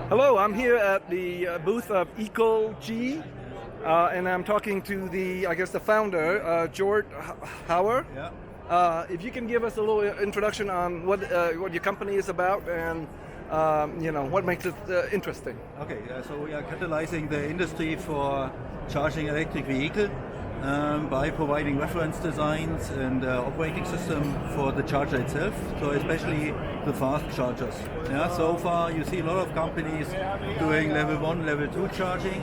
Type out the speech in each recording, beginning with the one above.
Hello, I'm here at the booth of EcoG, and I'm talking to the founder, Johannes Howard. Yeah. If you can give us a little introduction on what your company is about and what makes it interesting. Okay, so we are catalyzing the industry for charging electric vehicle by providing reference designs and operating system for the charger itself, so especially the fast chargers. Yeah, so far you see a lot of companies doing level 1, level 2 charging.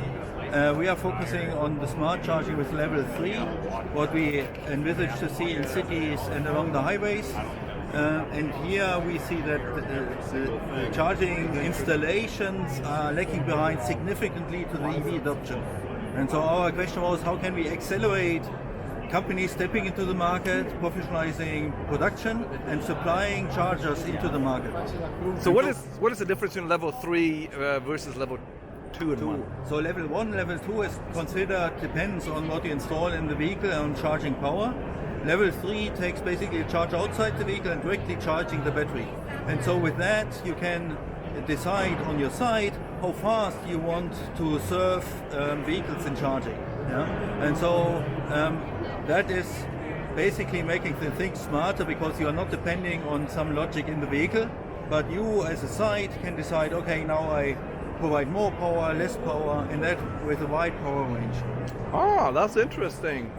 We are focusing on the smart charging with level 3, what we envisage to see in cities and along the highways. And here we see that the charging installations are lagging behind significantly to the EV adoption. And so our question was, how can we accelerate companies stepping into the market, professionalizing production, and supplying chargers into the market? So what is the difference in level 3 versus level 2 and 1? So level 1, level 2 is considered, depends on what you install in the vehicle and charging power. Level 3 takes basically a charge outside the vehicle and directly charging the battery. And so with that you can decide on your side how fast you want to serve vehicles in charging. Yeah? And so that is basically making the thing smarter, because you are not depending on some logic in the vehicle, but you as a site can decide, okay, now I provide more power, less power, and that with a wide power range. Oh, that's interesting.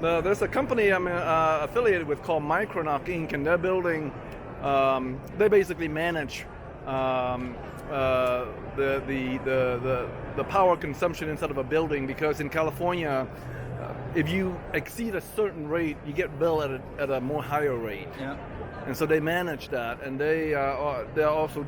There's a company I'm affiliated with called Micronock Inc., and they're building, they basically manage the power consumption inside of a building, because in California, if you exceed a certain rate, you get billed at a more higher rate. Yeah. And so they manage that, and they're also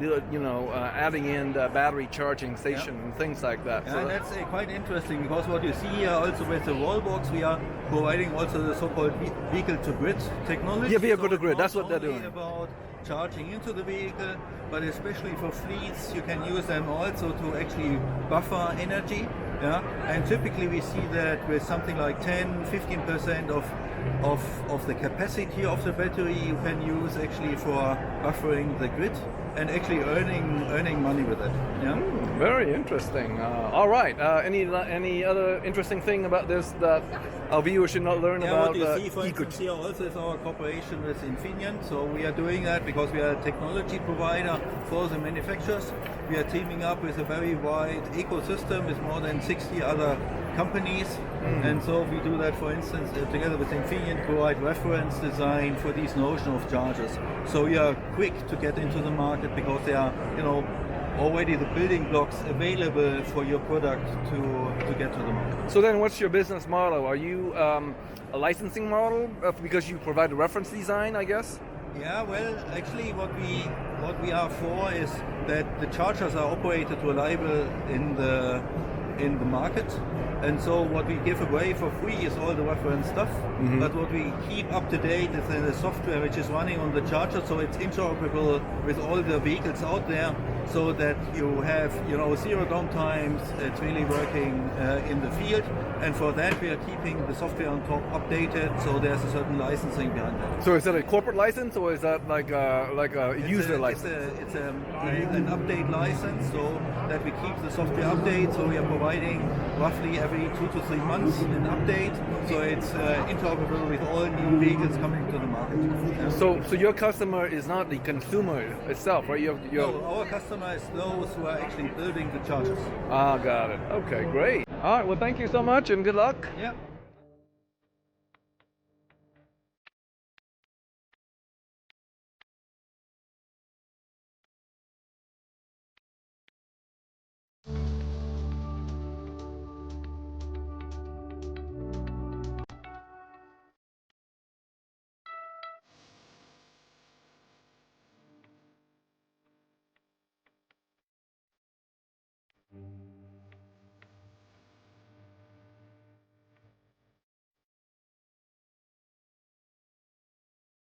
adding in the battery charging station and things like that. Yeah, so and that's quite interesting, because what you see here also with the wallbox, we are providing also the so-called vehicle-to-grid technology. Yeah, vehicle-to-grid, so that's what they're doing. About charging into the vehicle, but especially for fleets, you can use them also to actually buffer energy. Yeah, and typically we see that with something like 10-15% of the capacity of the battery you can use actually for buffering the grid and actually earning money with it. Yeah. Very interesting. All right. Any other interesting thing about this that our viewers should not learn about? What you see, for instance, here also is our cooperation with Infineon. So we are doing that because we are a technology provider for the manufacturers. We are teaming up with a very wide ecosystem with more than 60 other companies. And so we do that, for instance, together with Infineon, provide reference design for these notion of chargers. So we are quick to get into the market because there are, already the building blocks available for your product to get to the market. So then what's your business model? Are you a licensing model because you provide a reference design, I guess? Yeah, well, actually what we are for is that the chargers are operated reliable in the market. And so what we give away for free is all the reference stuff, but what we keep up to date is the software which is running on the charger, so it's interoperable with all the vehicles out there, so that you have zero downtimes. It's really working in the field, and for that we are keeping the software on top updated, so there's a certain licensing behind that. So is that a corporate license, or is that like a user license? It's an update license, so that we keep the software update, so we are providing roughly every 2 to 3 months an update, so it's interoperable with all new vehicles coming to the market. Yeah. So your customer is not the consumer itself, right? No, our customer is those who are actually building the chargers. Ah, got it. Okay, great. All right, well, thank you so much and good luck. Yeah.